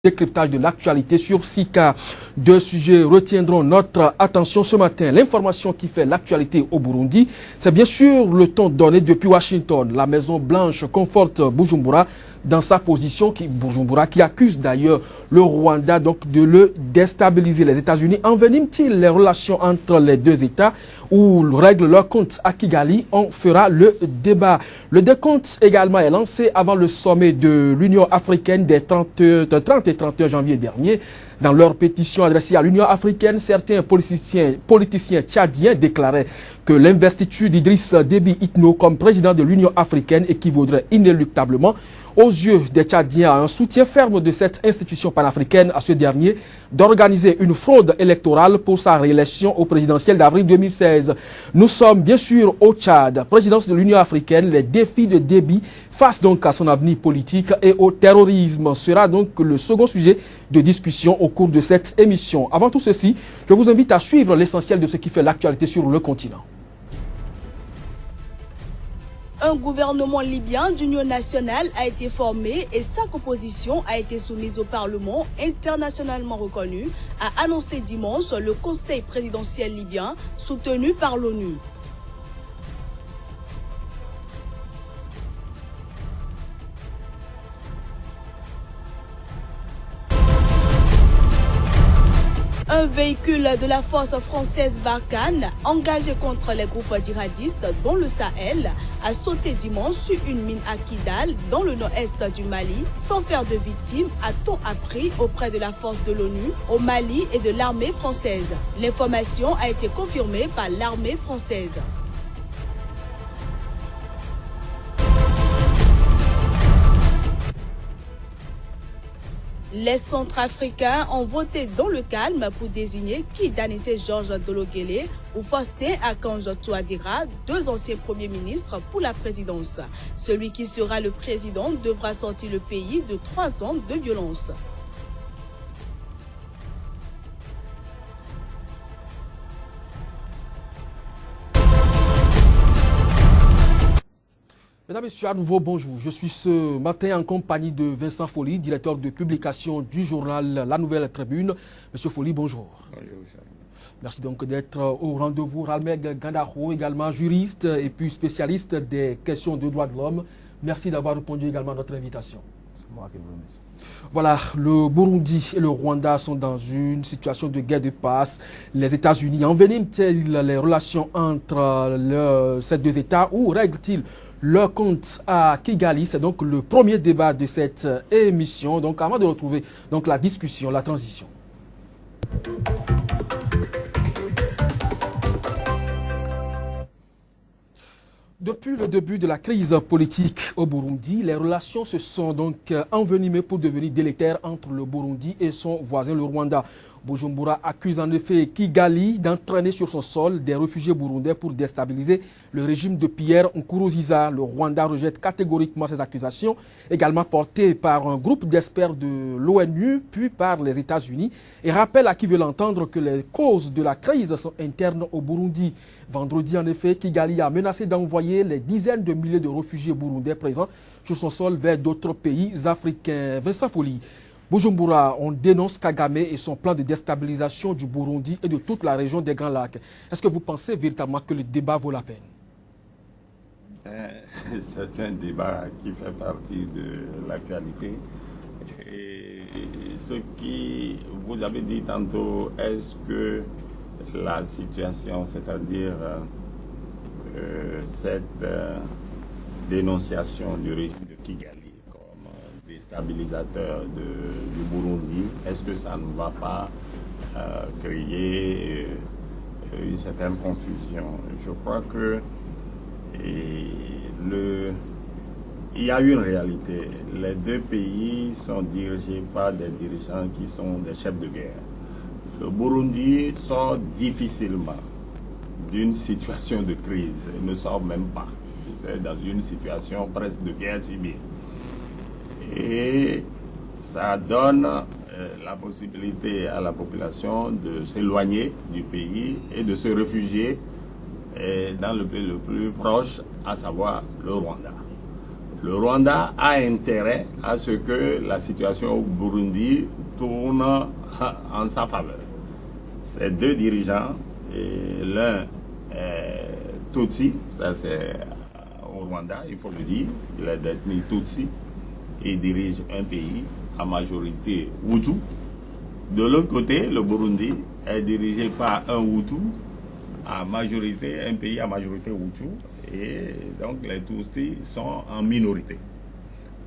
Décryptage de l'actualité sur 6K. Deux sujets retiendront notre attention ce matin. L'information qui fait l'actualité au Burundi, c'est bien sûr le ton donné depuis Washington. La Maison Blanche conforte Bujumbura dans sa position, Bujumbura qui accuse d'ailleurs le Rwanda donc de le déstabiliser. Les États-Unis enveniment-ils les relations entre les deux États ou règlent leur compte à Kigali? On fera le débat. Le décompte également est lancé avant le sommet de l'Union africaine des 30 et 31 janvier dernier. Dans leur pétition adressée à l'Union africaine, certains politiciens tchadiens déclaraient que l'investiture d'Idriss Déby Itno comme président de l'Union africaine équivaudrait inéluctablement aux yeux des Tchadiens à un soutien ferme de cette institution panafricaine à ce dernier d'organiser une fraude électorale pour sa réélection au présidentiel d'avril 2016. Nous sommes bien sûr au Tchad, présidence de l'Union africaine. Les défis de Déby face donc à son avenir politique et au terrorisme sera donc le second sujet de discussion au cours de cette émission. Avant tout ceci, je vous invite à suivre l'essentiel de ce qui fait l'actualité sur le continent. Un gouvernement libyen d'union nationale a été formé et sa composition a été soumise au Parlement internationalement reconnu, a annoncé dimanche le Conseil présidentiel libyen soutenu par l'ONU. Un véhicule de la force française Barkhane, engagé contre les groupes djihadistes dont le Sahel, a sauté dimanche sur une mine à Kidal, dans le nord-est du Mali, sans faire de victimes, a-t-on appris auprès de la force de l'ONU au Mali et de l'armée française. L'information a été confirmée par l'armée française. Les Centrafricains ont voté dans le calme pour désigner Kidanissé Georges Dologuélé ou Faustin Archange Touadéra, deux anciens premiers ministres pour la présidence. Celui qui sera le président devra sortir le pays de 3 ans de violence. Mesdames et messieurs, à nouveau bonjour. Je suis ce matin en compagnie de Vincent Folly, directeur de publication du journal La Nouvelle Tribune. Monsieur Folly, bonjour. Bonjour, cher. Merci donc d'être au rendez-vous. Ralmeg Gandaro, également juriste et puis spécialiste des questions de droits de l'homme. Merci d'avoir répondu également à notre invitation. C'est moi qui vous remercie. Voilà, le Burundi et le Rwanda sont dans une situation de guerre de passe. Les États-Unis enveniment-ils les relations entre ces deux États ou règlent-ils leur compte à Kigali? C'est donc le premier débat de cette émission. Donc avant de retrouver donc la discussion, la transition. Depuis le début de la crise politique au Burundi, les relations se sont donc envenimées pour devenir délétères entre le Burundi et son voisin le Rwanda. Bujumbura accuse en effet Kigali d'entraîner sur son sol des réfugiés burundais pour déstabiliser le régime de Pierre Nkurunziza. Le Rwanda rejette catégoriquement ces accusations, également portées par un groupe d'experts de l'ONU puis par les États-Unis, et rappelle à qui veut l'entendre que les causes de la crise sont internes au Burundi. Vendredi, en effet, Kigali a menacé d'envoyer les dizaines de milliers de réfugiés burundais présents sur son sol vers d'autres pays africains. Vincent Folly, Bujumbura, on dénonce Kagame et son plan de déstabilisation du Burundi et de toute la région des Grands Lacs. Est-ce que vous pensez véritablement que le débat vaut la peine? C'est un débat qui fait partie de l'actualité. Et ce qui vous avez dit tantôt, est-ce que la situation, c'est-à-dire cette dénonciation du régime de Kigali comme déstabilisateur du Burundi, est-ce que ça ne va pas créer une certaine confusion? Je crois que il y a une réalité. Les deux pays sont dirigés par des dirigeants qui sont des chefs de guerre. Le Burundi sort difficilement d'une situation de crise. Il ne sort même pas. Il est dans une situation presque de guerre civile. Et ça donne la possibilité à la population de s'éloigner du pays et de se réfugier dans le pays le plus proche, à savoir le Rwanda. Le Rwanda a intérêt à ce que la situation au Burundi tourne en sa faveur. Ces deux dirigeants, l'un est Tutsi, ça c'est au Rwanda, il faut le dire, il est d'ethnie Tutsi et dirige un pays à majorité Hutu. De l'autre côté, le Burundi est dirigé par un Hutu à majorité, un pays à majorité Hutu, et donc les Tutsis sont en minorité.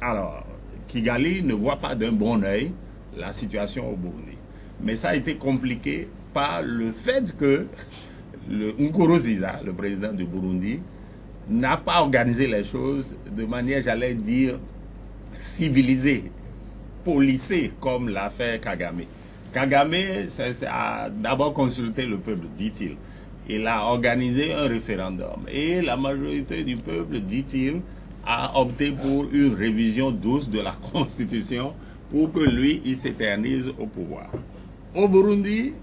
Alors, Kigali ne voit pas d'un bon œil la situation au Burundi. Mais ça a été compliqué par le fait que le Nkurunziza, le président du Burundi, n'a pas organisé les choses de manière, j'allais dire, civilisée, policée, comme l'a fait Kagame. Kagame a d'abord consulté le peuple, dit-il. Il a organisé un référendum. Et la majorité du peuple, dit-il, a opté pour une révision douce de la Constitution pour que lui, il s'éternise au pouvoir. Au Burundi,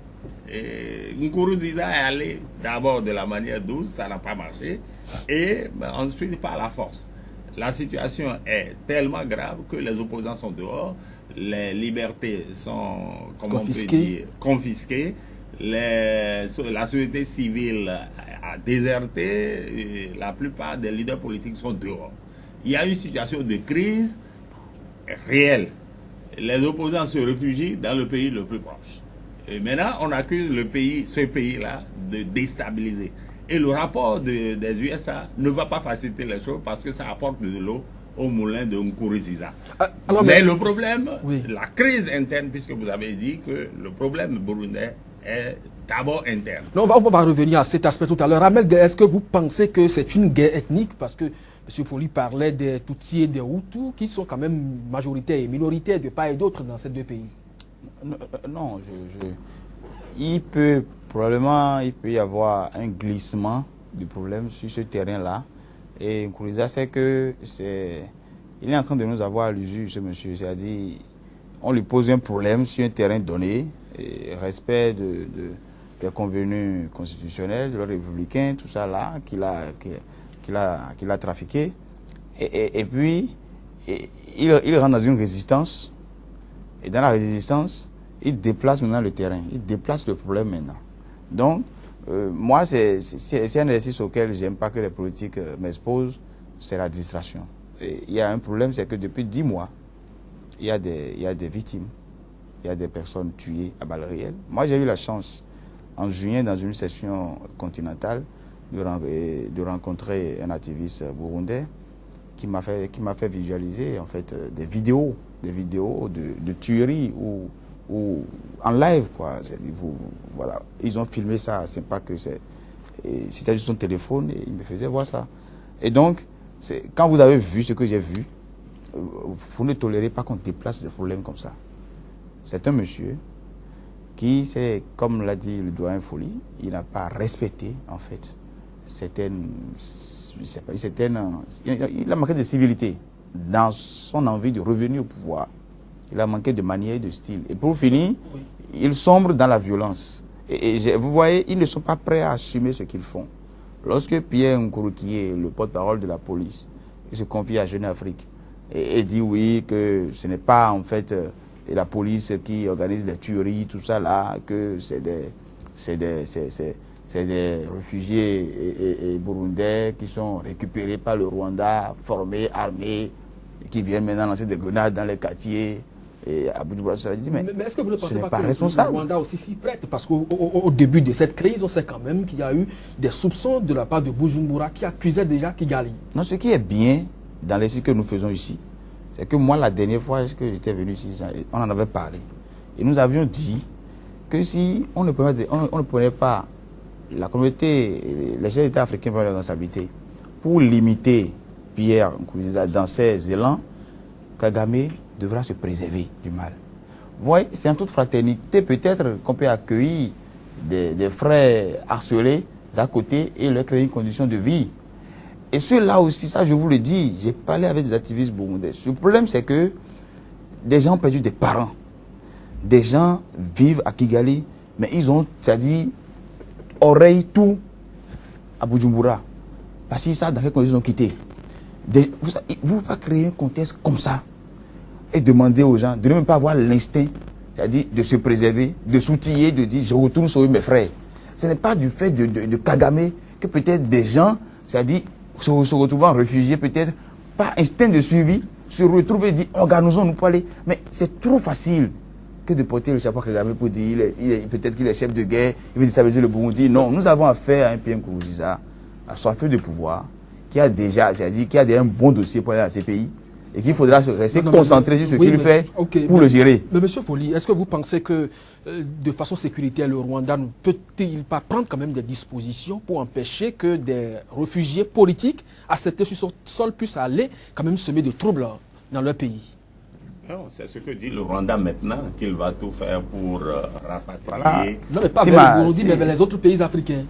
Nkurunziza est allé d'abord de la manière douce, ça n'a pas marché, et ensuite par la force. La situation est tellement grave que les opposants sont dehors, les libertés sont, comment on peut dire, confisquées, la société civile a déserté, et la plupart des leaders politiques sont dehors. Il y a une situation de crise réelle. Les opposants se réfugient dans le pays le plus proche. Et maintenant, on accuse ce pays-là de déstabiliser. Et le rapport des USA ne va pas faciliter les choses parce que ça apporte de l'eau au moulin de Nkurunziza. Mais le problème, oui, la crise interne, puisque vous avez dit que le problème burundais est d'abord interne. Non, on va revenir à cet aspect tout à l'heure. Amel, est-ce que vous pensez que c'est une guerre ethnique? Parce que M. Poli parlait des Tutsis et des Hutus qui sont quand même majoritaires et minoritaires de part et d'autre dans ces deux pays. Non, il peut y avoir un glissement du problème sur ce terrain-là. Et Nkurunziza, c'est que il est en train de nous avoir à l'usure, ce monsieur. C'est-à-dire, on lui pose un problème sur un terrain donné, et respect des convenus constitutionnels, de l'ordre républicain, tout ça là, qu'il a trafiqué. Et puis, il rentre dans une résistance. Et dans la résistance, il déplace maintenant le terrain, il déplace le problème maintenant. Donc, moi, c'est un exercice auquel je n'aime pas que les politiques m'exposent, c'est la distraction. Et il y a un problème, c'est que depuis 10 mois, il y a des victimes, il y a des personnes tuées à balles réelles. Moi, j'ai eu la chance, en juin, dans une session continentale, de rencontrer un activiste burundais qui m'a fait visualiser en fait des vidéos de tueries ou en live, quoi. Voilà. Ils ont filmé ça, c'est pas que c'était juste son téléphone et il me faisait voir ça. Et donc, quand vous avez vu ce que j'ai vu, vous ne tolérez pas qu'on déplace des problèmes comme ça. C'est un monsieur qui, comme l'a dit le doyen Folie, il n'a pas respecté, en fait, il a manqué de civilité dans son envie de revenir au pouvoir. Il a manqué de manière et de style. Et pour finir, oui, il sombre dans la violence. Et vous voyez, ils ne sont pas prêts à assumer ce qu'ils font. Lorsque Pierre Nkuru, qui est le porte-parole de la police, il se confie à Jeune Afrique et dit oui, que ce n'est pas en fait la police qui organise les tueries, tout ça là, que c'est des réfugiés et burundais qui sont récupérés par le Rwanda, formés, armés, qui viennent maintenant lancer des grenades dans les quartiers. Et à Bujumbura, ça dit, mais est-ce que vous ne pensez pas que le Rwanda aussi s'y prête? Parce qu'au début de cette crise, on sait quand même qu'il y a eu des soupçons de la part de Bujumbura qui accusait déjà Kigali. Non, ce qui est bien dans les sites que nous faisons ici, c'est que moi, la dernière fois que j'étais venu ici, on en avait parlé. Et nous avions dit que si on ne prenait pas la communauté, les chefs d'État africains prennent leurs responsabilités pour limiter Pierre Nkurunziza dans ses élans, Kagame devra se préserver du mal. Vous voyez, c'est en toute fraternité peut-être qu'on peut accueillir des frères harcelés d'un côté et leur créer une condition de vie. Et ceux-là aussi, ça je vous le dis, j'ai parlé avec des activistes burundais. Le problème c'est que des gens ont perdu des parents. Des gens vivent à Kigali, mais ils ont, c'est-à-dire, oreille tout à Bujumbura. Parce qu'ils savent dans quelles conditions ils ont quitté. Vous ne pouvez pas créer un contexte comme ça et demander aux gens de ne même pas avoir l'instinct, c'est-à-dire de se préserver, de s'outiller, de dire je retourne sauver mes frères. Ce n'est pas du fait de Kagame que peut-être des gens, c'est-à-dire se retrouvant réfugiés, peut-être par instinct de suivi, se retrouvent et disent organisons-nous pour aller. Mais c'est trop facile que de porter le chapeau à Kagame pour dire peut-être qu'il est chef de guerre, il veut déstabiliser le Burundi. Non, nous avons affaire à un Pierre Nkurunziza, à son affaire de pouvoir, qui a déjà, c'est-à-dire qui a déjà un bon dossier pour aller à ces pays. Et qu'il faudra rester concentré sur ce qu'il fait pour le gérer. Mais M. Folli, est-ce que vous pensez que de façon sécuritaire, le Rwanda ne peut-il pas prendre quand même des dispositions pour empêcher que des réfugiés politiques acceptés sur son sol puissent aller quand même semer de troubles dans leur pays? Non, c'est ce que dit le Rwanda maintenant, qu'il va tout faire pour rapatrier. Voilà. Non, mais pas vers le Burundi, mais vers les autres pays africains.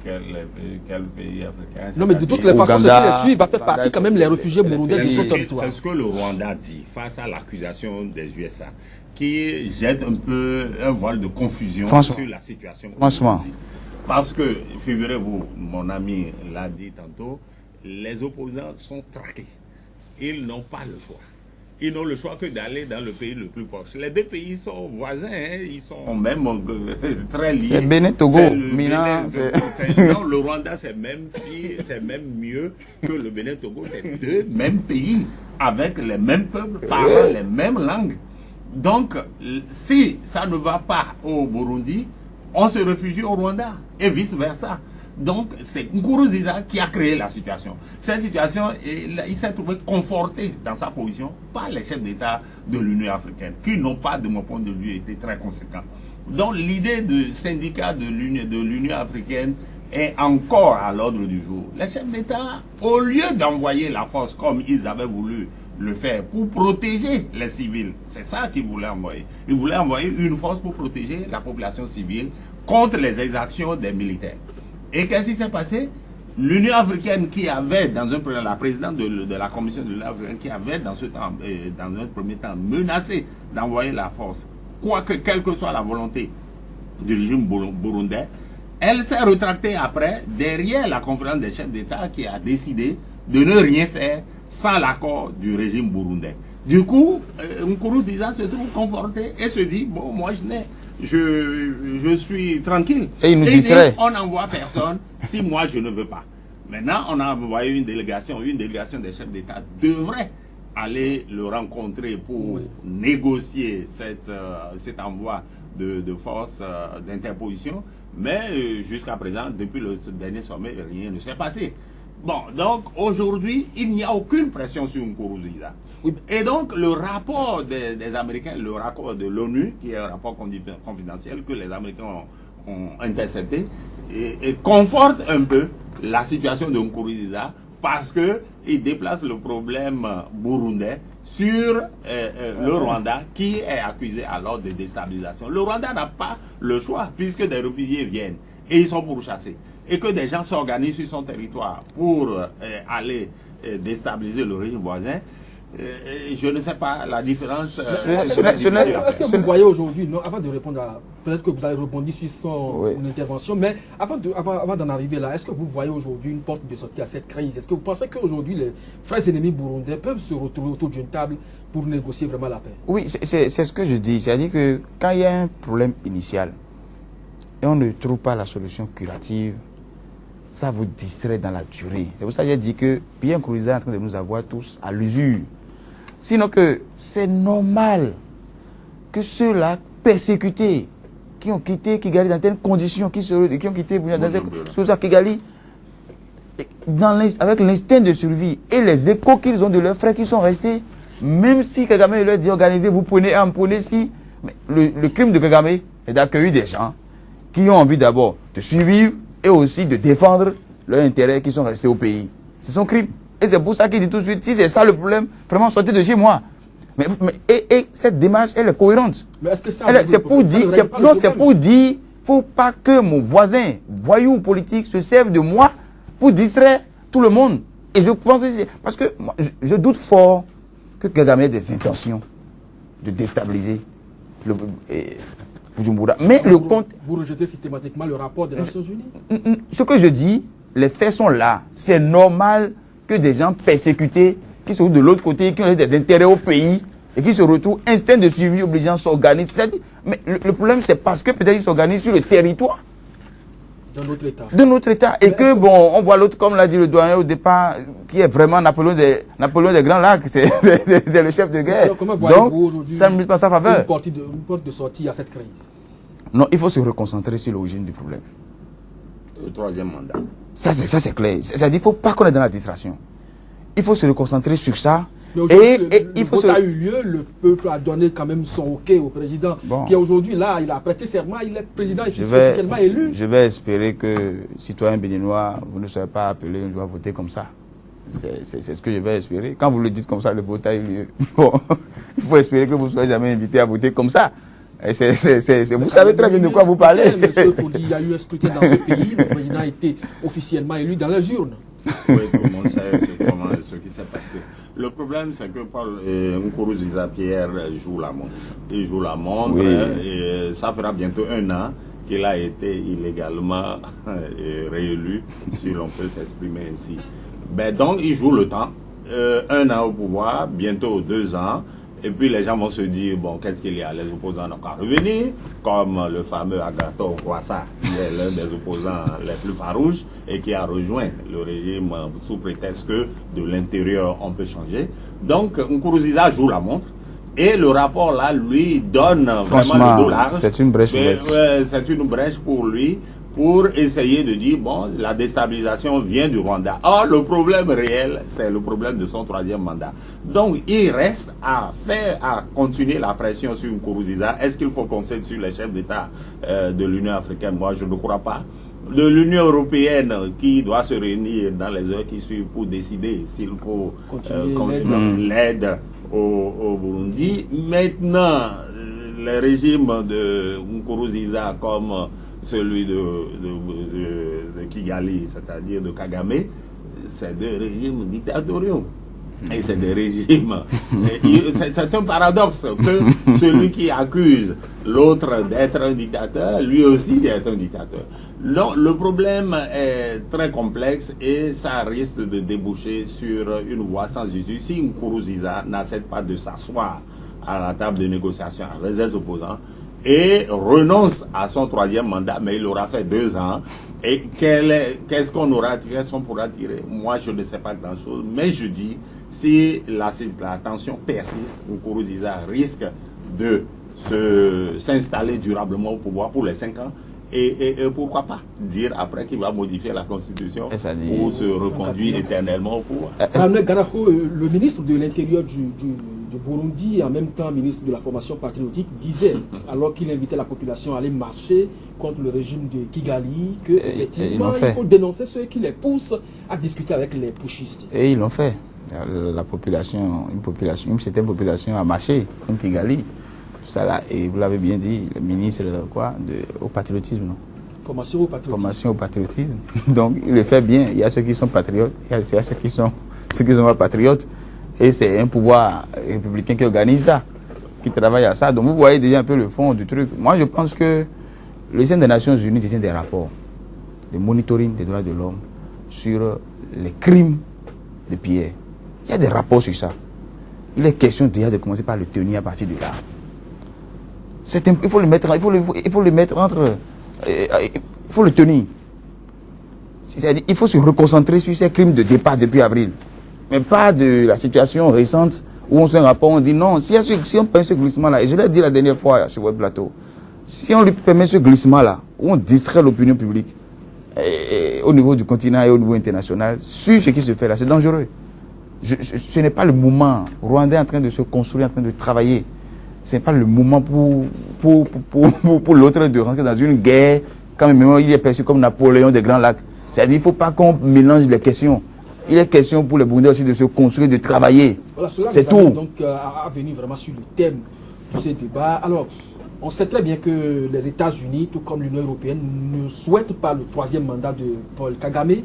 Quel pays africain? Non, mais de toutes les façons, ce qui les suit va faire partie quand même les réfugiés burundais de son territoire. C'est ce que le Rwanda dit face à l'accusation des USA, qui jette un peu un voile de confusion sur la situation. Franchement. Parce que, figurez-vous, mon ami l'a dit tantôt, les opposants sont traqués. Ils n'ont pas le choix. Ils n'ont le choix que d'aller dans le pays le plus proche. Les deux pays sont voisins, hein, ils sont même très liés. C'est Bénin, Togo, Mina. Non, le Rwanda, c'est même pire, c'est même mieux que le Bénin, Togo. C'est deux mêmes pays, avec les mêmes peuples, parlant les mêmes langues. Donc, si ça ne va pas au Burundi, on se réfugie au Rwanda, et vice-versa. Donc, c'est Nkurunziza qui a créé la situation. Cette situation, il s'est trouvé conforté dans sa position par les chefs d'État de l'Union africaine, qui n'ont pas, de mon point de vue, été très conséquents. Donc, l'idée de syndicat de l'Union africaine est encore à l'ordre du jour. Les chefs d'État, au lieu d'envoyer la force comme ils avaient voulu le faire pour protéger les civils, c'est ça qu'ils voulaient envoyer. Ils voulaient envoyer une force pour protéger la population civile contre les exactions des militaires. Et qu'est-ce qui s'est passé? L'Union africaine qui avait, dans un premier temps, la présidente de la commission de l'Union africaine qui avait dans un premier temps menacé d'envoyer la force, quelle que soit la volonté du régime burundais, elle s'est rétractée après, derrière la conférence des chefs d'État qui a décidé de ne rien faire sans l'accord du régime burundais. Du coup, Nkurunziza se trouve conforté et se dit, bon, moi je suis tranquille. Et il nous dit, on n'envoie personne si moi je ne veux pas. Maintenant, on a envoyé une délégation des chefs d'État devrait aller le rencontrer pour négocier cet envoi de force d'interposition. Mais jusqu'à présent, depuis le dernier sommet, rien ne s'est passé. Bon, donc aujourd'hui, il n'y a aucune pression sur Nkurunziza. Oui. Et donc le rapport des Américains, le rapport de l'ONU, qui est un rapport confidentiel que les Américains ont intercepté, et conforte un peu la situation de Nkurunziza parce qu'il déplace le problème burundais sur le Rwanda qui est accusé alors de déstabilisation. Le Rwanda n'a pas le choix puisque des réfugiés viennent et ils sont pourchassés. Et que des gens s'organisent sur son territoire pour aller déstabiliser le régime voisin, je ne sais pas la différence. Est-ce que vous voyez aujourd'hui, avant de répondre à... Peut-être que vous avez répondu sur son intervention, mais avant d'en arriver là, est-ce que vous voyez aujourd'hui une porte de sortie à cette crise? Est-ce que vous pensez qu'aujourd'hui les frères ennemis burundais peuvent se retrouver autour d'une table pour négocier vraiment la paix? Oui, c'est ce que je dis. C'est-à-dire que quand il y a un problème initial et on ne trouve pas la solution curative, ça vous distrait dans la durée. C'est pour ça que j'ai dit que Pierre Nkurunziza est en train de nous avoir tous à l'usure. Sinon que c'est normal que ceux-là persécutés, qui ont quitté Kigali dans telles conditions, qui ont quitté Kigali, avec l'instinct de survie et les échos qu'ils ont de leurs frères qui sont restés, même si Kagame leur dit organisez, vous prenez un, prenez si. Mais le crime de Kagame est d'accueillir des gens qui ont envie d'abord de survivre et aussi de défendre leurs intérêts qui sont restés au pays. C'est son crime. Et c'est pour ça qu'il dit tout de suite, si c'est ça le problème, vraiment sortez de chez moi. Et cette démarche, elle est cohérente. Mais est-ce que ça... C'est pour dire, non, c'est pour dire, faut pas que mon voisin, voyou politique, se serve de moi pour distraire tout le monde. Et je pense que parce que moi, je doute fort que Kagame ait des intentions de déstabiliser le Bujumbura. Mais le compte... Vous rejetez systématiquement le rapport des Nations Unies? Ce que je dis, les faits sont là. C'est normal que des gens persécutés, qui sont de l'autre côté, qui ont des intérêts au pays, et qui se retrouvent instinct de suivi obligeant s'organisent. Mais le problème, c'est parce que peut-être ils s'organisent sur le territoire de notre État. De notre État. Et que, bon, on voit l'autre, comme l'a dit le doyen au départ, qui est vraiment Napoléon des Grands Lacs, c'est le chef de guerre. Alors, donc, ça ne met pas sa faveur. Une porte de sortie à cette crise. Non, il faut se reconcentrer sur l'origine du problème. Le troisième mandat. Ça, c'est clair. C'est-à-dire qu'il ne faut pas qu'on est dans la distraction. Il faut se reconcentrer sur ça. Et il faut a eu lieu, le peuple a donné quand même son OK au président, qui aujourd'hui, là, il a prêté serment, il est président officiellement élu. Je vais espérer que, citoyens béninois, vous ne serez pas appelés un jour à voter comme ça. C'est ce que je vais espérer. Quand vous le dites comme ça, le vote a eu lieu. Bon, il faut espérer que vous ne soyez jamais invité à voter comme ça. Vous savez très bien de quoi vous parlez. Monsieur Fodi, il y a eu un scrutin dans ce pays, le président a été officiellement élu dans les urnes. Oui, tout le monde sait ce qui s'est passé. Le problème, c'est que Paul Nkuruziza Pierre joue la montre. Il joue la montre, oui. Et ça fera bientôt 1 an qu'il a été illégalement réélu, si l'on peut s'exprimer ainsi. Ben donc, il joue le temps. 1 an au pouvoir, bientôt 2 ans. Et puis les gens vont se dire, bon, qu'est-ce qu'il y a? Les opposants n'ont qu'à revenir, comme le fameux Agathon Rwasa, qui est l'un des opposants les plus farouches et qui a rejoint le régime sous prétexte que de l'intérieur on peut changer. Donc Nkuruziza joue la montre. Et le rapport là, lui, donne vraiment le dollar. C'est une brèche. C'est une brèche pour lui, pour essayer de dire, bon, la déstabilisation vient du Rwanda. Or, le problème réel, c'est le problème de son 3e mandat. Donc, il reste à continuer la pression sur Nkuruziza. Est-ce qu'il faut compter sur les chefs d'État de l'Union africaine? Moi, je ne crois pas. De l'Union européenne qui doit se réunir dans les heures qui suivent pour décider s'il faut l'aide au Burundi. Maintenant, les régimes de Nkuruziza comme celui de Kigali, c'est-à-dire de Kagame, c'est des régimes dictatoriaux. Et c'est des régimes. C'est un paradoxe que celui qui accuse l'autre d'être un dictateur, lui aussi est un dictateur. Non, le problème est très complexe et ça risque de déboucher sur une voie sans issue. Si Nkuruziza n'accepte pas de s'asseoir à la table de négociation avec les opposants et renonce à son 3e mandat, mais il aura fait 2 ans. Et qu'est-ce qu'on pourra tirer? Moi, je ne sais pas grand-chose, mais je dis, si la tension persiste, Nkuruziza risque de s'installer durablement au pouvoir pour les 5 ans. Et pourquoi pas dire après qu'il va modifier la Constitution pour se reconduire éternellement au pouvoir. Le ministre de l'Intérieur du Burundi, et en même temps ministre de la formation patriotique, disait, alors qu'il invitait la population à aller marcher contre le régime de Kigali, qu'effectivement il faut dénoncer ceux qui les poussent à discuter avec les putschistes. Et ils l'ont fait. La population, une certaine population a marché contre Kigali. Ça là, et vous l'avez bien dit, le ministre au patriotisme, non? Formation au patriotisme. Formation au patriotisme. Donc il le fait bien. Il y a ceux qui sont patriotes, il y a ceux qui sont pas patriotes. Et c'est un pouvoir républicain qui organise ça, qui travaille à ça. Donc vous voyez déjà un peu le fond du truc. Moi je pense que le sein des Nations Unies détient des rapports de monitoring des droits de l'homme sur les crimes de Pierre. Il y a des rapports sur ça. Il est question déjà de commencer par le tenir à partir de là. Il faut le mettre entre... Il faut le tenir. C'est-à-dire il faut se reconcentrer sur ces crimes de départ depuis avril. Mais pas de la situation récente où on se fait un rapport, on dit non, si on permet ce glissement-là, et je l'ai dit la dernière fois sur votre plateau, si on lui permet ce glissement-là, où on distrait l'opinion publique au niveau du continent et au niveau international, sur ce qui se fait là, c'est dangereux. Ce n'est pas le moment. Rwanda est en train de se construire, en train de travailler. Ce n'est pas le moment pour l'autre de rentrer dans une guerre quand même il est perçu comme Napoléon des Grands Lacs. C'est-à-dire qu'il ne faut pas qu'on mélange les questions. Il est question pour les Burundais aussi de se construire, de travailler. Voilà, c'est tout. Donc à venir vraiment sur le thème de ce débat. Alors, on sait très bien que les États-Unis, tout comme l'Union européenne, ne souhaitent pas le 3e mandat de Paul Kagame.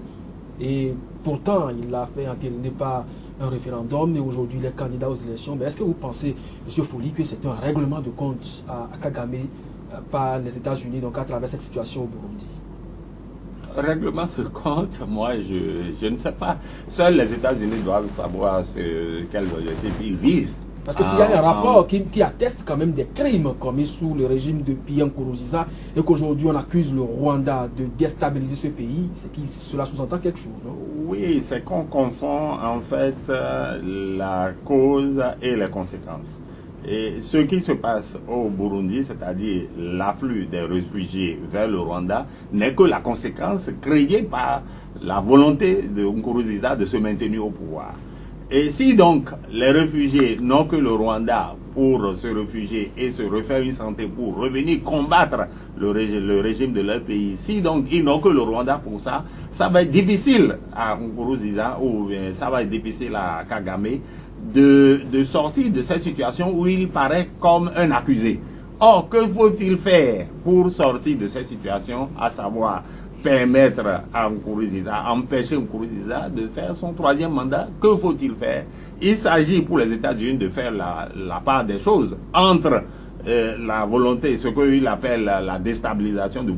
Et pourtant, il l'a fait entériner par un référendum et aujourd'hui il est candidat aux élections. Mais est-ce que vous pensez, M. Foli, que c'est un règlement de compte à Kagame par les États-Unis, donc à travers cette situation au Burundi? règlement de compte, moi, je ne sais pas. Seuls les États-Unis doivent savoir quels objectifs ils visent. Parce que s'il y a un rapport qui atteste quand même des crimes commis sous le régime de Pierre Nkurunziza et qu'aujourd'hui on accuse le Rwanda de déstabiliser ce pays, cela sous-entend quelque chose, non? Oui, c'est qu'on confond en fait la cause et les conséquences. Et ce qui se passe au Burundi, c'est-à-dire l'afflux des réfugiés vers le Rwanda, n'est que la conséquence créée par la volonté de Nkurunziza de se maintenir au pouvoir. Et si donc les réfugiés n'ont que le Rwanda pour se réfugier et se refaire une santé pour revenir combattre le régime de leur pays, si donc ils n'ont que le Rwanda pour ça, ça va être difficile à Nkurunziza ou ça va être difficile à Kagame de sortir de cette situation où il paraît comme un accusé. Or, que faut-il faire pour sortir de cette situation, à savoir permettre à Nkurunziza, empêcher Nkurunziza de faire son troisième mandat? Que faut-il faire? Il s'agit pour les États-Unis de faire la part des choses entre la volonté, ce qu'il appelle la déstabilisation du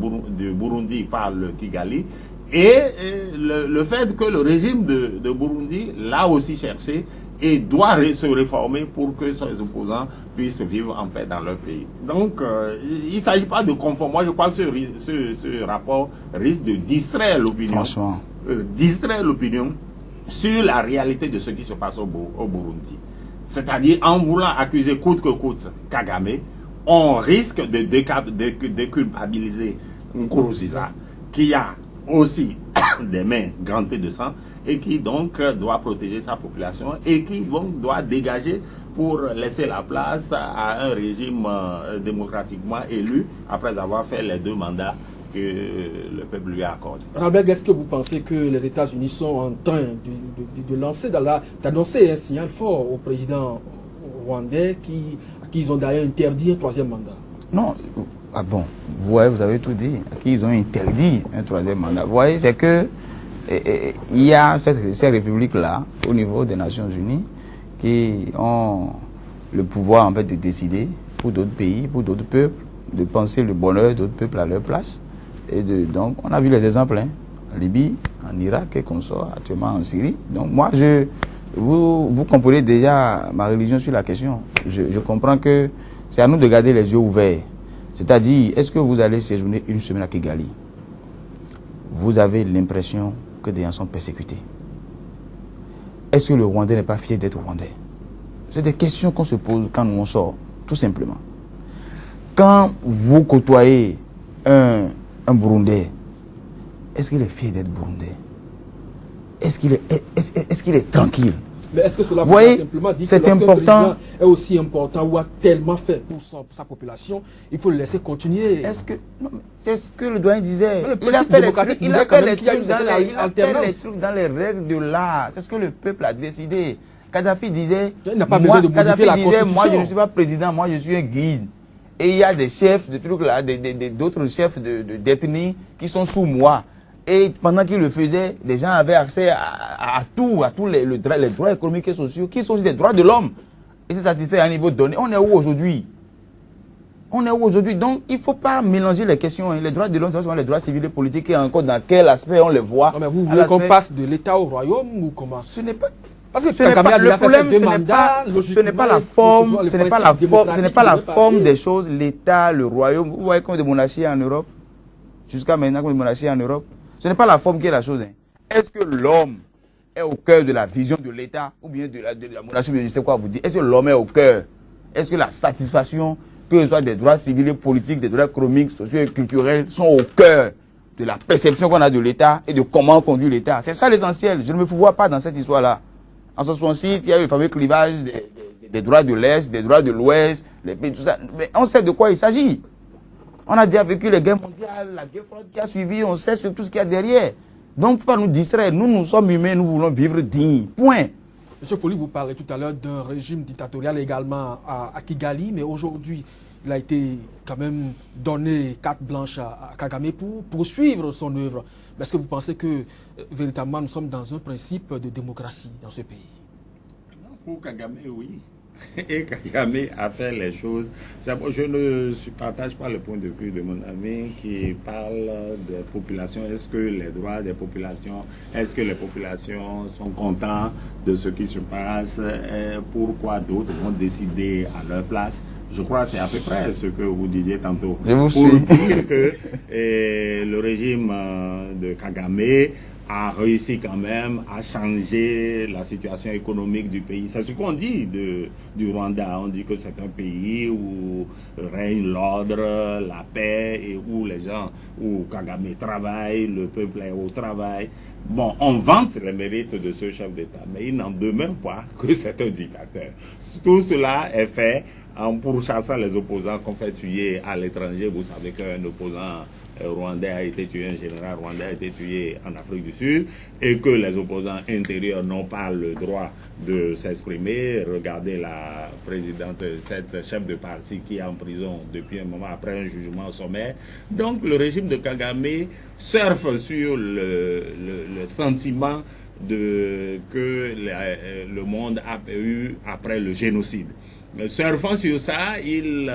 Burundi par le Kigali, et le fait que le régime de Burundi l'a aussi cherché et doit se réformer pour que ses opposants puissent vivre en paix dans leur pays. Donc, il ne s'agit pas de confondre. Moi, je crois que ce rapport risque de distraire l'opinion. Franchement. Distraire l'opinion sur la réalité de ce qui se passe au Burundi. C'est-à-dire, en voulant accuser coûte que coûte Kagame, on risque de déculpabiliser Nkurunziza, qui a aussi des mains gantées de sang, et qui donc doit protéger sa population et qui donc doit dégager pour laisser la place à un régime démocratiquement élu après avoir fait les 2 mandats que le peuple lui a accordés. Rabel, est-ce que vous pensez que les États-Unis sont en train d'annoncer un signal fort au président rwandais qu'ils ont d'ailleurs interdit un 3e mandat? Non, ah bon, vous voyez, vous avez tout dit, qu'ils ont interdit un 3e mandat. Vous voyez, c'est que il y a ces républiques-là, au niveau des Nations Unies, qui ont le pouvoir en fait de décider pour d'autres pays, pour d'autres peuples, de penser le bonheur d'autres peuples à leur place. Et donc, on a vu les exemples, hein, en Libye, en Irak et consorts, actuellement en Syrie. Donc, moi, vous comprenez déjà ma religion sur la question. Je comprends que c'est à nous de garder les yeux ouverts. C'est-à-dire, est-ce que vous allez séjourner une semaine à Kigali? Vous avez l'impression que des gens sont persécutés. Est-ce que le Rwandais n'est pas fier d'être Rwandais? C'est des questions qu'on se pose quand nous on sort, tout simplement. Quand vous côtoyez un Burundais, est-ce qu'il est fier d'être Burundais? Est-ce qu'il est tranquille? Mais est-ce que cela vous voyez, simplement dire c'est que lorsqu'un important, président est aussi important ou a tellement fait pour sa population, il faut le laisser continuer? C'est ce que le doyen disait. Il a fait les trucs dans les règles de l'art. C'est ce que le peuple a décidé. Kadhafi disait, il n'a pas besoin de modifier la Constitution. Moi je ne suis pas président, moi je suis un guide. Et il y a des chefs de trucs là, d'autres chefs d'ethnie qui sont sous moi. Et pendant qu'il le faisait, les gens avaient accès à tous les droits économiques et sociaux, qui sont aussi des droits de l'homme. Et c'est satisfait à un niveau donné. On est où aujourd'hui? On est où aujourd'hui? Donc, il ne faut pas mélanger les questions. Les droits de l'homme, c'est les droits civils et politiques, et encore dans quel aspect on les voit. Non, mais vous voulez qu'on passe de l'État au royaume ou comment? Ce n'est pas... Parce que le problème, ce n'est pas la forme, ce n'est pas la forme des choses, l'État, le royaume. Vous voyez combien de monarchies en Europe? Jusqu'à maintenant, combien de monarchies en Europe? Ce n'est pas la forme qui est la chose. Hein. Est-ce que l'homme est au cœur de la vision de l'État ou bien de la monarchie? Je ne sais quoi vous dire. Est-ce que l'homme est au cœur? Est-ce que la satisfaction, que ce soit des droits civils et politiques, des droits économiques, sociaux et culturels, sont au cœur de la perception qu'on a de l'État et de comment on conduit l'État? C'est ça l'essentiel. Je ne me vois pas dans cette histoire-là. En 1966, il y a eu le fameux clivage des droits de l'Est, des droits de l'Ouest, les pays, tout ça. Mais on sait de quoi il s'agit. On a déjà vécu les guerres mondiales, la guerre froide qui a suivi, on sait sur tout ce qu'il y a derrière. Donc, il ne faut pas nous distraire. Nous sommes humains, nous voulons vivre digne. Point. Monsieur Folli, vous parlez tout à l'heure d'un régime dictatorial également à Kigali, mais aujourd'hui, il a été quand même donné carte blanche à Kagame pour poursuivre son œuvre. Est-ce que vous pensez que véritablement nous sommes dans un principe de démocratie dans ce pays? Pour Kagame, oui. Et Kagame a fait les choses. Je ne partage pas le point de vue de mon ami qui parle des populations. Est-ce que les droits des populations, est-ce que les populations sont contents de ce qui se passe? Et pourquoi d'autres vont décider à leur place? Je crois que c'est à peu près ce que vous disiez tantôt. Pour dire que le régime de Kagame a réussi quand même à changer la situation économique du pays. C'est ce qu'on dit du Rwanda. On dit que c'est un pays où règne l'ordre, la paix, et où les gens, où Kagame travaille, le peuple est au travail. Bon, on vante les mérites de ce chef d'État, mais il n'en demeure pas que c'est un dictateur. Tout cela est fait en pourchassant les opposants qu'on fait tuer à l'étranger. Vous savez qu'un opposant rwandais a été tué, un général rwandais a été tué en Afrique du Sud, et que les opposants intérieurs n'ont pas le droit de s'exprimer. Regardez la présidente, cette chef de parti qui est en prison depuis un moment après un jugement sommaire. Donc le régime de Kagame surfe sur le sentiment que le monde a eu après le génocide. Surfant sur ça, il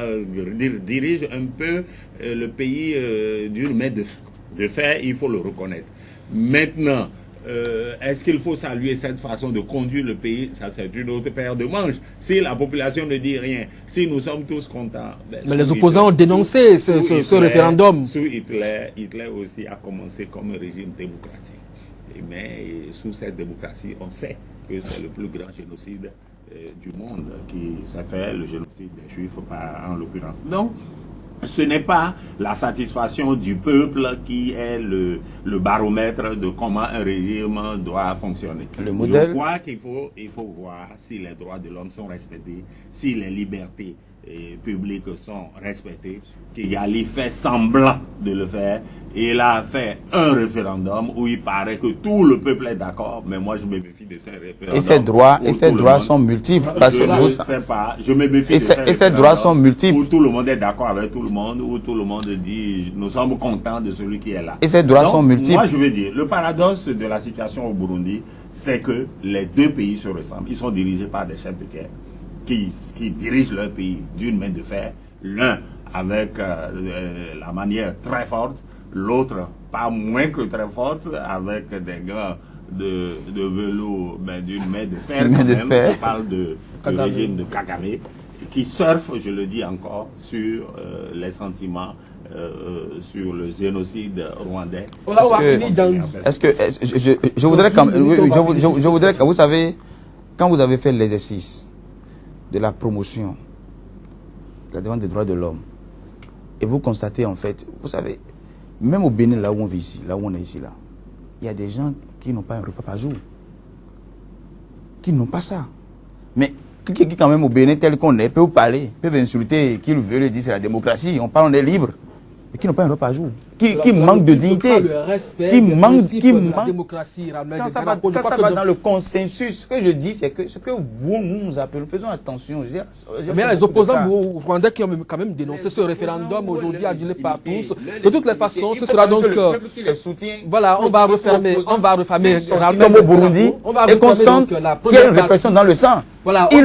dirige un peu le pays d'une main de fer, il faut le reconnaître. Maintenant, est-ce qu'il faut saluer cette façon de conduire le pays? Ça, c'est une autre paire de manches. Si la population ne dit rien, si nous sommes tous contents... Mais les opposants ont dénoncé ce référendum. Sous Hitler aussi a commencé comme un régime démocratique. Mais sous cette démocratie, on sait que c'est le plus grand génocide du monde qui s'est fait, le génocide des Juifs en l'occurrence. Donc, ce n'est pas la satisfaction du peuple qui est le baromètre de comment un régime doit fonctionner. Le modèle... Je crois qu'il faut voir si les droits de l'homme sont respectés, si les libertés publiques sont respectées. Kigali fait semblant de le faire. Il a fait un référendum où il paraît que tout le peuple est d'accord, mais moi je me méfie de ces référendums. Et ces droits sont multiples. Parce je ne sais pas, je me méfie de ces référendums. Et ces droits sont multiples. Où tout le monde est d'accord avec tout le monde, où tout le monde dit nous sommes contents de celui qui est là. Et ces droits sont multiples. Moi je veux dire, le paradoxe de la situation au Burundi, c'est que les deux pays se ressemblent. Ils sont dirigés par des chefs de guerre qui dirigent leur pays d'une main de fer, l'un avec la manière très forte, l'autre pas moins que très forte, avec des gants de velours, mais d'une main de fer quand même. Je parle du régime de Kagame, qui surfe, je le dis encore, sur les sentiments, sur le génocide rwandais. Je voudrais que vous savez, quand vous avez fait l'exercice de la promotion, de la défense des droits de l'homme, et vous constatez en fait, vous savez, même au Bénin, là où on vit ici, là où on est ici, là, il y a des gens qui n'ont pas un repas par jour. Qui n'ont pas ça. Mais qui quand même au Bénin, tel qu'on est, peuvent parler, peuvent insulter, qu'ils veulent dire c'est la démocratie, on parle, on est libre. Mais qui n'ont pas un repas par jour. Qui manquent de dignité. Qui manquent. La démocratie, quand ça va dans le consensus, ce que je dis, c'est que ce que vous nous appelez, faisons attention. Mais les opposants rwandais qui ont quand même dénoncé ce référendum aujourd'hui annulé par tous. De toutes les façons, ce sera donc. Voilà, on va refermer. Comme au Burundi, et qu'on sente qu'il y a une répression dans le sang. Voilà, on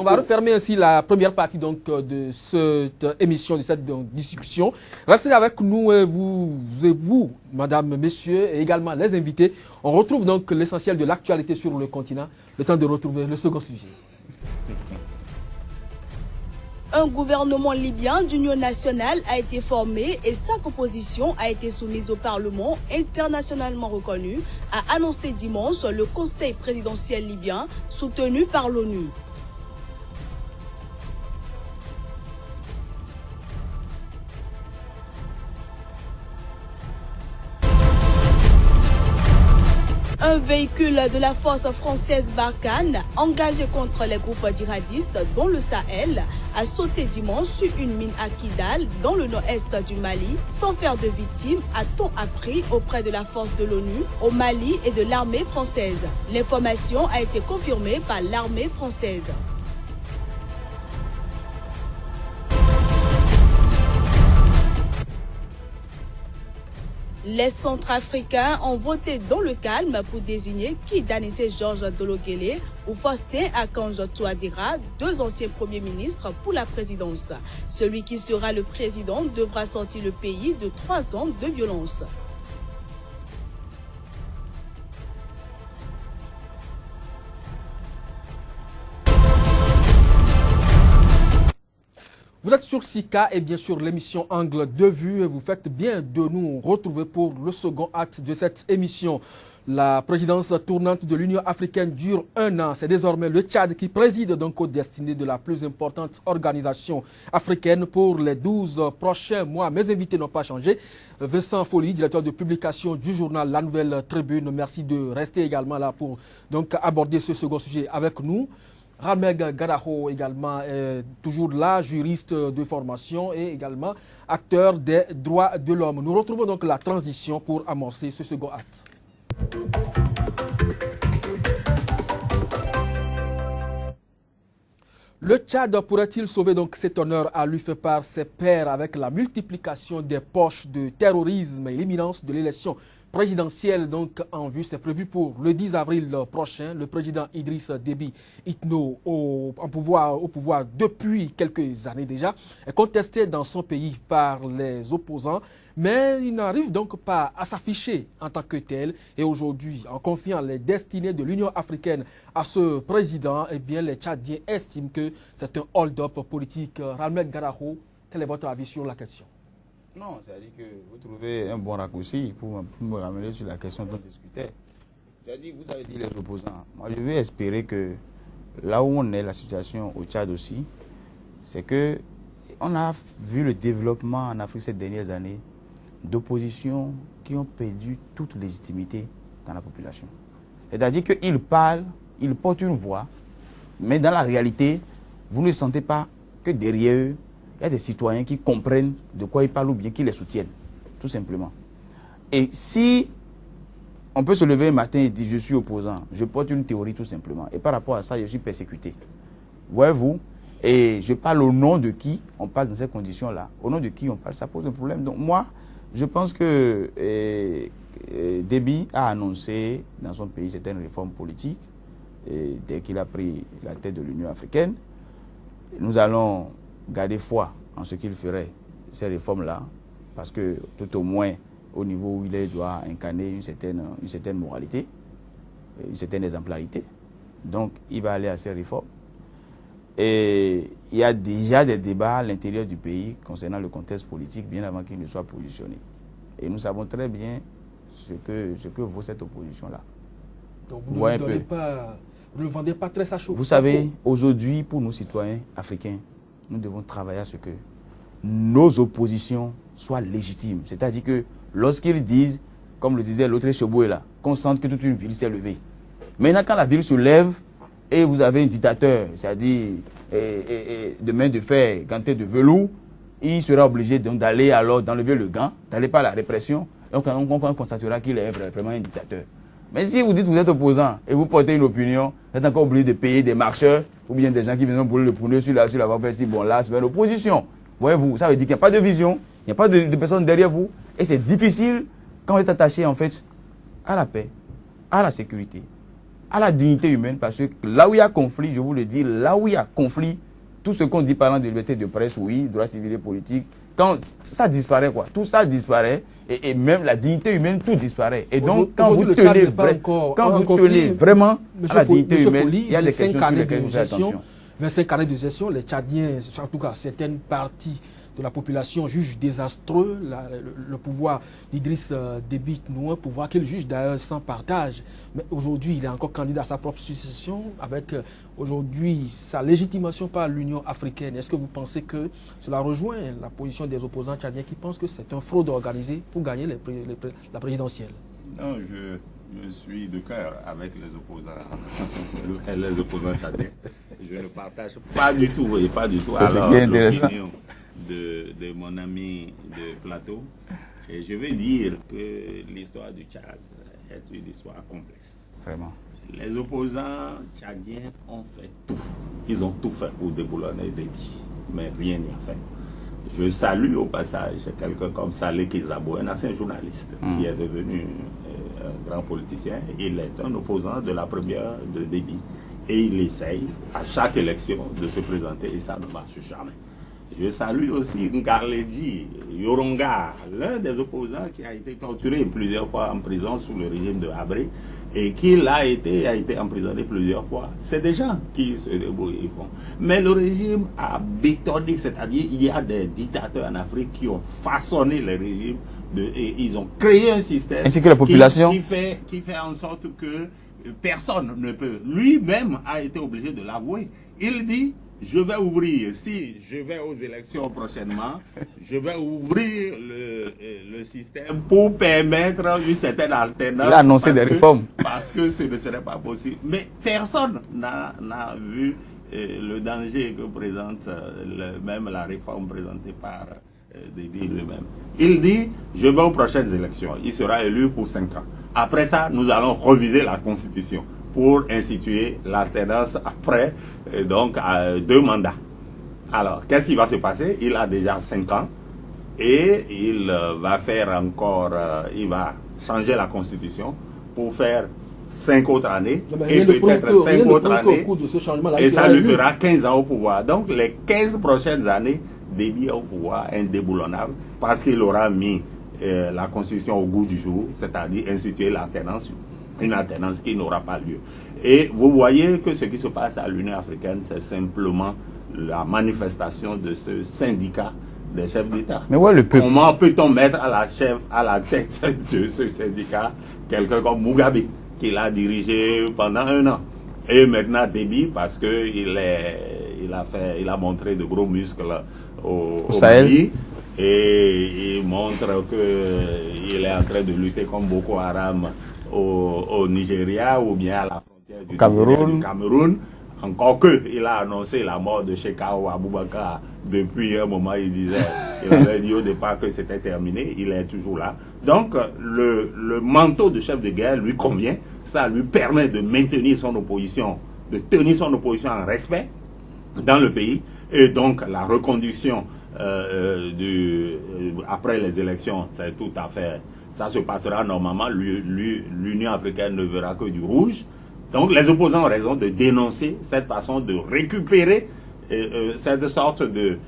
va refermer ainsi la première partie donc de cette émission, de cette discussion. Restez avec nous, vous, madame, messieurs, et également les invités. On retrouve donc l'essentiel de l'actualité sur le continent. Le temps de retrouver le second sujet. Un gouvernement libyen d'union nationale a été formé et sa composition a été soumise au Parlement internationalement reconnu, a annoncé dimanche le Conseil présidentiel libyen soutenu par l'ONU. Un véhicule de la force française Barkhane, engagé contre les groupes djihadistes dont le Sahel, a sauté dimanche sur une mine à Kidal, dans le nord-est du Mali, sans faire de victimes, a-t-on appris auprès de la force de l'ONU, au Mali et de l'armée française. L'information a été confirmée par l'armée française. Les Centrafricains ont voté dans le calme pour désigner Kida Nissé Georges Dologuélé ou Faustin Archange Touadéra, deux anciens premiers ministres pour la présidence. Celui qui sera le président devra sortir le pays de 3 ans de violence. Vous êtes sur Sika et bien sûr l'émission Angle de vue. Vous faites bien de nous retrouver pour le second acte de cette émission. La présidence tournante de l'Union africaine dure 1 an. C'est désormais le Tchad qui préside donc aux destinées de la plus importante organisation africaine pour les 12 prochains mois. Mes invités n'ont pas changé. Vincent Folly, directeur de publication du journal La Nouvelle Tribune. Merci de rester également là pour donc aborder ce second sujet avec nous. Ralmeg Gadaho également est toujours là, juriste de formation et également acteur des droits de l'homme. Nous retrouvons donc la transition pour amorcer ce second acte. Le Tchad pourrait-il sauver donc cet honneur à lui fait par ses pairs avec la multiplication des poches de terrorisme et l'imminence de l'élection présidentielle donc en vue? C'est prévu pour le 10 avril prochain. Le président Idriss Déby Itno au pouvoir depuis quelques années déjà est contesté dans son pays par les opposants, mais il n'arrive donc pas à s'afficher en tant que tel. Et aujourd'hui, en confiant les destinées de l'Union africaine à ce président, eh bien les Tchadiens estiment que c'est un hold-up politique. Ralmeg Gadaho, quel est votre avis sur la question? Non, c'est-à-dire que vous trouvez un bon raccourci pour me ramener sur la question dont on discutait. C'est-à-dire, vous avez dit les opposants. Moi, je veux espérer que là où on est, la situation au Tchad aussi, c'est que on a vu le développement en Afrique ces dernières années d'oppositions qui ont perdu toute légitimité dans la population. C'est-à-dire qu'ils parlent, ils portent une voix, mais dans la réalité, vous ne sentez pas que derrière eux, il y a des citoyens qui comprennent de quoi ils parlent ou bien qui les soutiennent, tout simplement. Et si on peut se lever un matin et dire je suis opposant, je porte une théorie tout simplement, et par rapport à ça, je suis persécuté. Voyez-vous, et je parle au nom de qui on parle dans ces conditions-là, au nom de qui on parle, ça pose un problème. Donc moi, je pense que Déby a annoncé dans son pays certaines réformes politiques, et dès qu'il a pris la tête de l'Union africaine. Nous allons garder foi en ce qu'il ferait, ces réformes-là, parce que tout au moins, au niveau où il est, doit incarner une certaine moralité, une certaine exemplarité. Donc, il va aller à ces réformes. Et il y a déjà des débats à l'intérieur du pays concernant le contexte politique, bien avant qu'il ne soit positionné. Et nous savons très bien ce que vaut cette opposition-là. Donc, vous ne le vendez pas très à chaud. Vous savez, aujourd'hui, pour nous citoyens africains, nous devons travailler à ce que nos oppositions soient légitimes. C'est-à-dire que lorsqu'ils disent, comme le disait l'autre Cheboué là, qu'on sente que toute une ville s'est levée. Maintenant, quand la ville se lève et vous avez un dictateur, c'est-à-dire de main de fer, ganté de velours, il sera obligé d'aller alors d'enlever le gant, d'aller par la répression. Donc on constatera qu'il est vraiment un dictateur. Mais si vous dites que vous êtes opposant et vous portez une opinion, vous êtes encore obligé de payer des marcheurs ou bien des gens qui viennent brûler le pneu sur la voie faire si bon là, c'est l'opposition. Voyez-vous, ça veut dire qu'il n'y a pas de vision, il n'y a pas de personne derrière vous et c'est difficile quand vous êtes attaché en fait à la paix, à la sécurité, à la dignité humaine, parce que là où il y a conflit, je vous le dis, là où il y a conflit, tout ce qu'on dit parlant de liberté de presse, oui, droits civils et politiques, quand ça disparaît quoi, tout ça disparaît et même la dignité humaine, tout disparaît. Et donc quand vous tenez vraiment à la dignité humaine, il y a des questions sur lesquelles vous faites attention. 25 années de gestion, les Tchadiens, en tout cas certaines parties de la population jugent désastreux le pouvoir d'Idriss Déby Itno, un pouvoir qu'il juge d'ailleurs sans partage. Mais aujourd'hui, il est encore candidat à sa propre succession avec aujourd'hui sa légitimation par l'Union africaine. Est-ce que vous pensez que cela rejoint la position des opposants tchadiens qui pensent que c'est un fraude organisé pour gagner la présidentielle? Non, je suis de cœur avec les opposants tchadiens. Je ne partage pas du tout, pas du tout. C'est bien intéressant. De mon ami de plateau. Et je veux dire que l'histoire du Tchad est une histoire complexe. Vraiment. Les opposants tchadiens ont fait tout. Ils ont tout fait pour déboulonner Déby, mais rien n'y a fait. Je salue au passage quelqu'un comme Saleh Kizabo, un ancien journaliste qui est devenu un grand politicien. Il est un opposant de la première de Déby. Et il essaye à chaque élection de se présenter et ça ne marche jamais. Je salue aussi Ngarledji Yoronga, l'un des opposants qui a été torturé plusieurs fois en prison sous le régime de Habré et qui a été emprisonné plusieurs fois. C'est des gens qui se débrouillent. Mais le régime a bétonné, c'est-à-dire il y a des dictateurs en Afrique qui ont façonné le régime et ils ont créé un système ainsi que la population qui fait en sorte que personne ne peut. Lui-même a été obligé de l'avouer. Il dit, je vais ouvrir, si je vais aux élections prochainement, je vais ouvrir le système pour permettre une certaine alternance. Il a annoncé des réformes. Parce que ce ne serait pas possible. Mais personne n'a vu le danger que présente même la réforme présentée par Déby lui-même. Il dit, je vais aux prochaines élections. Il sera élu pour 5 ans. Après ça, nous allons reviser la Constitution pour instituer l'alternance après donc 2 mandats. Alors, qu'est-ce qui va se passer? Il a déjà 5 ans et il va faire encore, il va changer la Constitution pour faire 5 autres années et peut-être 5 autres années et ça lui fera 15 ans au pouvoir. Donc, les 15 prochaines années, Déby au pouvoir indéboulonnable parce qu'il aura mis la Constitution au goût du jour, c'est-à-dire instituer l'alternance, une alternance qui n'aura pas lieu. Et vous voyez que ce qui se passe à l'Union africaine, c'est simplement la manifestation de ce syndicat des chefs d'État. Mais ouais, comment peut-on mettre à la tête de ce syndicat quelqu'un comme Mugabe, qui l'a dirigé pendant 1 an? Et maintenant Déby, parce qu'il a montré de gros muscles au Sahel. Mali, et il montre qu'il est en train de lutter comme Boko Haram au Nigeria ou bien à la frontière du Cameroun. Encore qu'il a annoncé la mort de Shekau Aboubakar depuis un moment, il avait dit au départ que c'était terminé, il est toujours là. Donc le manteau de chef de guerre lui convient, ça lui permet de maintenir son opposition, de tenir son opposition en respect dans le pays, et donc la reconduction après les élections, c'est tout à fait, ça se passera normalement. L'Union africaine ne verra que du rouge. Donc les opposants ont raison de dénoncer cette façon de récupérer cette sorte de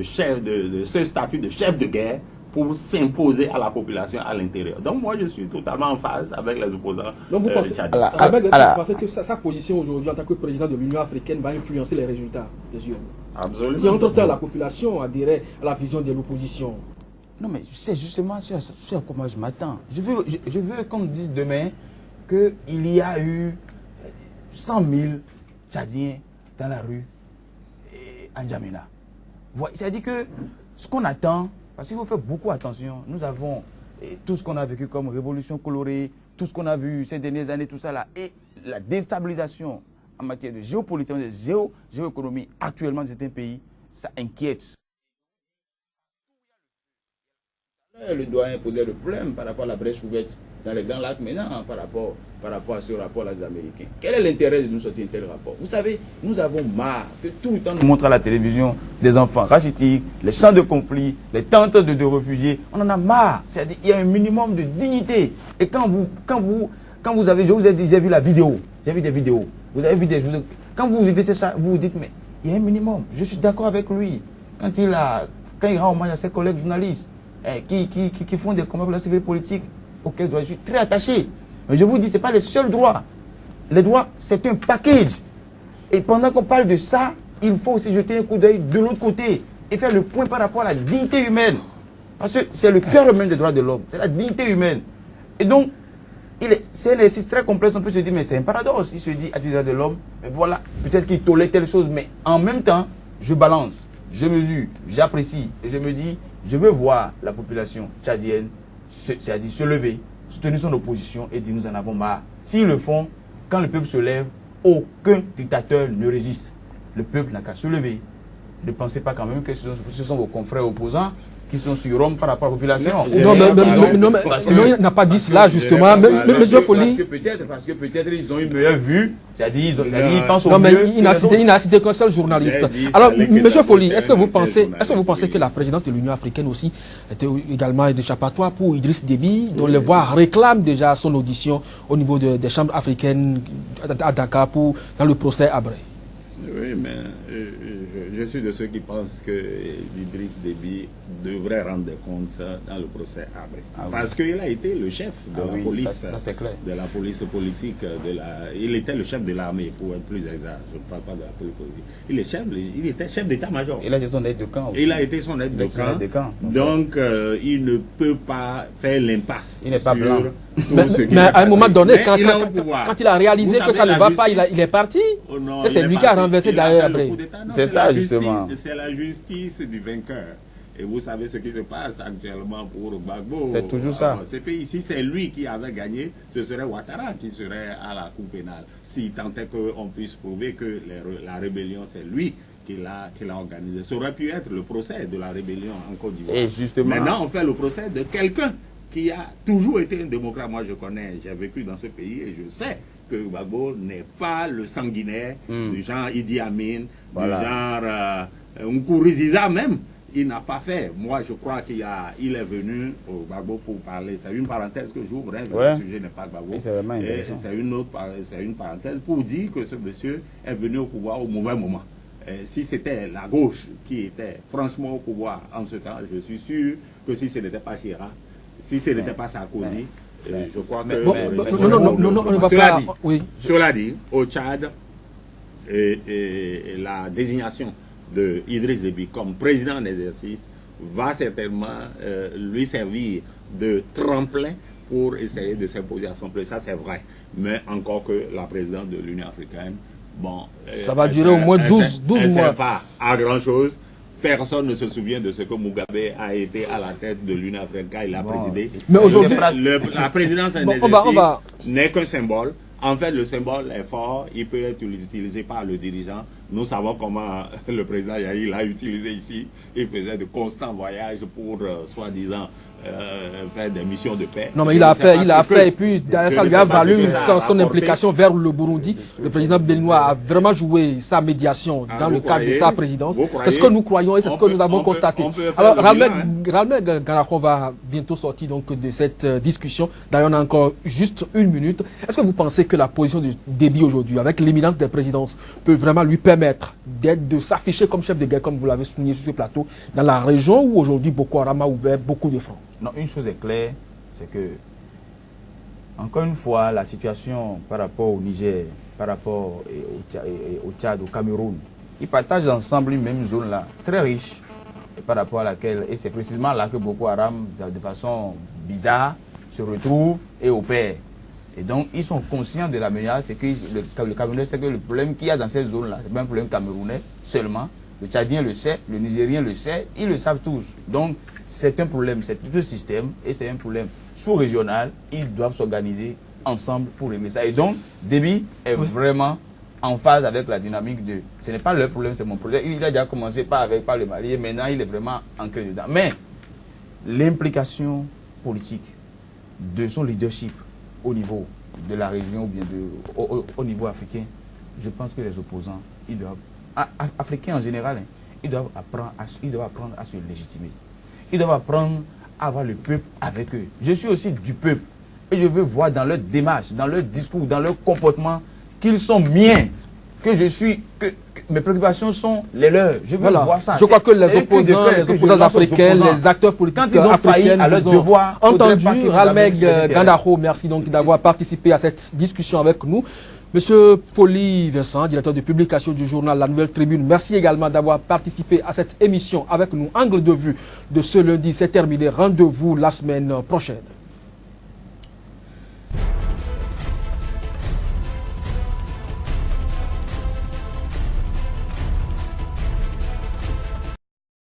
ce statut de chef de guerre pour s'imposer à la population à l'intérieur. Donc moi je suis totalement en phase avec les opposants. Donc vous pensez que sa position aujourd'hui en tant que président de l'Union africaine va influencer les résultats des urnes? Absolument. Si entre-temps la population adhérait à la vision de l'opposition. Non mais c'est justement sur quoi moi je m'attends. Je veux qu'on me dise demain qu'il y a eu 100 000 Tchadiens dans la rue en N'Djamena. C'est-à-dire que ce qu'on attend, parce qu'il faut faire beaucoup attention, nous avons tout ce qu'on a vécu comme révolution colorée, tout ce qu'on a vu ces dernières années, tout ça là, et la déstabilisation en matière de géopolitique, de géoéconomie actuellement de certains pays, ça inquiète. Le doyen posait le problème par rapport à la brèche ouverte dans les Grands Lacs maintenant, par rapport à ce rapport des Américains. Quel est l'intérêt de nous sortir un tel rapport? Vous savez, nous avons marre que tout le temps nous montre à la télévision des enfants rachitiques, les champs de conflit, les tentes de réfugiés. On en a marre. C'est-à-dire qu'il y a un minimum de dignité. Et quand vous avez, je vous ai dit, j'ai vu la vidéo, j'ai vu des vidéos, vous avez vu des choses. Quand vous vivez ça, vous vous dites, mais il y a un minimum. Je suis d'accord avec lui. Quand il rend hommage à ses collègues journalistes, qui font des combats pour la sécurité politique auxquels je suis très attaché. Mais je vous dis, ce n'est pas les seuls droits. Les droits, c'est un package. Et pendant qu'on parle de ça, il faut aussi jeter un coup d'œil de l'autre côté et faire le point par rapport à la dignité humaine. Parce que c'est le cœur même des droits de l'homme, c'est la dignité humaine. Et donc, c'est un exercice très complexe. On peut se dire, mais c'est un paradoxe. Il se dit, à titre de l'homme, mais voilà, peut-être qu'il tolère telle chose, mais en même temps, je balance, je mesure, j'apprécie, et je me dis, je veux voir la population tchadienne, c'est-à-dire se lever, soutenir son opposition et dire nous en avons marre. S'ils le font, quand le peuple se lève, aucun dictateur ne résiste. Le peuple n'a qu'à se lever ne pensez pas quand même que ce sont vos confrères opposants qui sont sur Rome par rapport à la population. Non, mais il n'a pas dit cela justement. Monsieur Folli. Parce que peut-être ils ont une meilleure vue, c'est-à-dire ils pensent au mieux. Non, mais il n'a cité qu'un seul journaliste. Alors, Monsieur Folli, est-ce que vous pensez que la présidence de l'Union africaine aussi était également d'échappatoire pour Idriss Déby, dont les voix réclament déjà son audition au niveau des chambres africaines à Dakar dans le procès Habré? Oui, mais je suis de ceux qui pensent que Idriss Déby devrait rendre des comptes dans le procès Habré. Parce qu'il a été le chef de la police, ça clair. De la police politique, il était le chef de l'armée, pour être plus exact. Je ne parle pas de la police politique. Il était chef d'état-major. Il a été son aide de camp aussi. Il a été son aide de camp. Donc, il ne peut pas faire l'impasse. Il n'est pas blanc. Mais à un moment donné, quand il a réalisé que ça ne va pas, il est parti. Et c'est lui qui a renversé d'ailleurs après. C'est ça justement. C'est la justice du vainqueur. Et vous savez ce qui se passe actuellement pour Gbagbo. C'est toujours ça. Si c'est lui qui avait gagné, ce serait Ouattara qui serait à la cour pénale. S'il tentait qu'on puisse prouver que la rébellion, c'est lui qui l'a organisée. Ça aurait pu être le procès de la rébellion en Côte d'Ivoire. Et justement. Maintenant, on fait le procès de quelqu'un qui a toujours été un démocrate. Moi, je connais, j'ai vécu dans ce pays et je sais que Gbagbo n'est pas le sanguinaire du genre Idi Amin, du genre Nkurunziza même. Il n'a pas fait. Moi, je crois qu'il est venu au Gbagbo pour parler. C'est une parenthèse que j'ouvre. Le sujet n'est pas Gbagbo. C'est une parenthèse pour dire que ce monsieur est venu au pouvoir au mauvais moment. Si c'était la gauche qui était franchement au pouvoir en ce temps, je suis sûr que si ce n'était pas Chirac, si ce n'était pas Sarkozy, je crois que... Cela dit, au Tchad, la désignation de Idriss Déby comme président en exercice va certainement lui servir de tremplin pour essayer de s'imposer à son place. Ça, c'est vrai. Mais encore que la présidence de l'Union africaine, bon... ça va durer au moins 12 mois. Elle ne sert pas à grand-chose. Personne ne se souvient de ce que Mugabe a été à la tête de l'Union africaine. Il a présidé. Mais aujourd'hui, la présidence en exercice n'est qu'un symbole. En fait, le symbole est fort. Il peut être utilisé par le dirigeant. Nous savons comment le président Yahi l'a utilisé ici. Il faisait de constants voyages pour, soi-disant, faire des missions de paix. Non, mais il a fait, et puis ça lui a valu son implication vers le Burundi. Le président béninois a vraiment joué sa médiation dans le cadre de sa présidence. C'est ce que nous croyons et c'est ce que nous avons constaté. Alors, Ralmé Garakon va bientôt sortir donc de cette discussion. D'ailleurs, on a encore juste une minute. Est-ce que vous pensez que la position de Déby aujourd'hui, avec l'éminence des présidences, peut vraiment lui permettre de s'afficher comme chef de guerre, comme vous l'avez souligné sur ce plateau, dans la région où aujourd'hui Boko Haram a ouvert beaucoup de fronts? Non, une chose est claire, c'est que, encore une fois, la situation par rapport au Niger, par rapport au Tchad, au Cameroun, ils partagent ensemble une même zone là, très riche, par rapport à laquelle, et c'est précisément là que Boko Haram, de façon bizarre, se retrouve et opère. Et donc, ils sont conscients de la menace, c'est que le Camerounais sait que le problème qu'il y a dans cette zone là, c'est pas un problème camerounais seulement. Le Tchadien le sait, le Nigérien le sait, ils le savent tous. Donc, c'est un problème, c'est tout le système et c'est un problème sous-régional. Ils doivent s'organiser ensemble pour régler ça. Et donc, Déby est vraiment en phase avec la dynamique de... Ce n'est pas leur problème, c'est mon problème. Il a déjà commencé par le Mali et maintenant il est vraiment ancré dedans. Mais l'implication politique de son leadership au niveau de la région ou bien au niveau africain, je pense que les opposants, ils doivent... Africains en général, ils doivent apprendre à se légitimer. Ils doivent apprendre à avoir le peuple avec eux. Je suis aussi du peuple. Et je veux voir dans leur démarche, dans leur discours, dans leur comportement, qu'ils sont miens. Que je suis... Que mes préoccupations sont les leurs. Je veux voir ça. Je crois que les opposants africains, les acteurs politiques quand ils ont failli à leur devoir, entendu. Ralmé Gandaro, merci donc d'avoir participé à cette discussion avec nous. Monsieur Folli Vincent, directeur de publication du journal La Nouvelle Tribune, merci également d'avoir participé à cette émission avec nous. Angle de vue de ce lundi, c'est terminé. Rendez-vous la semaine prochaine.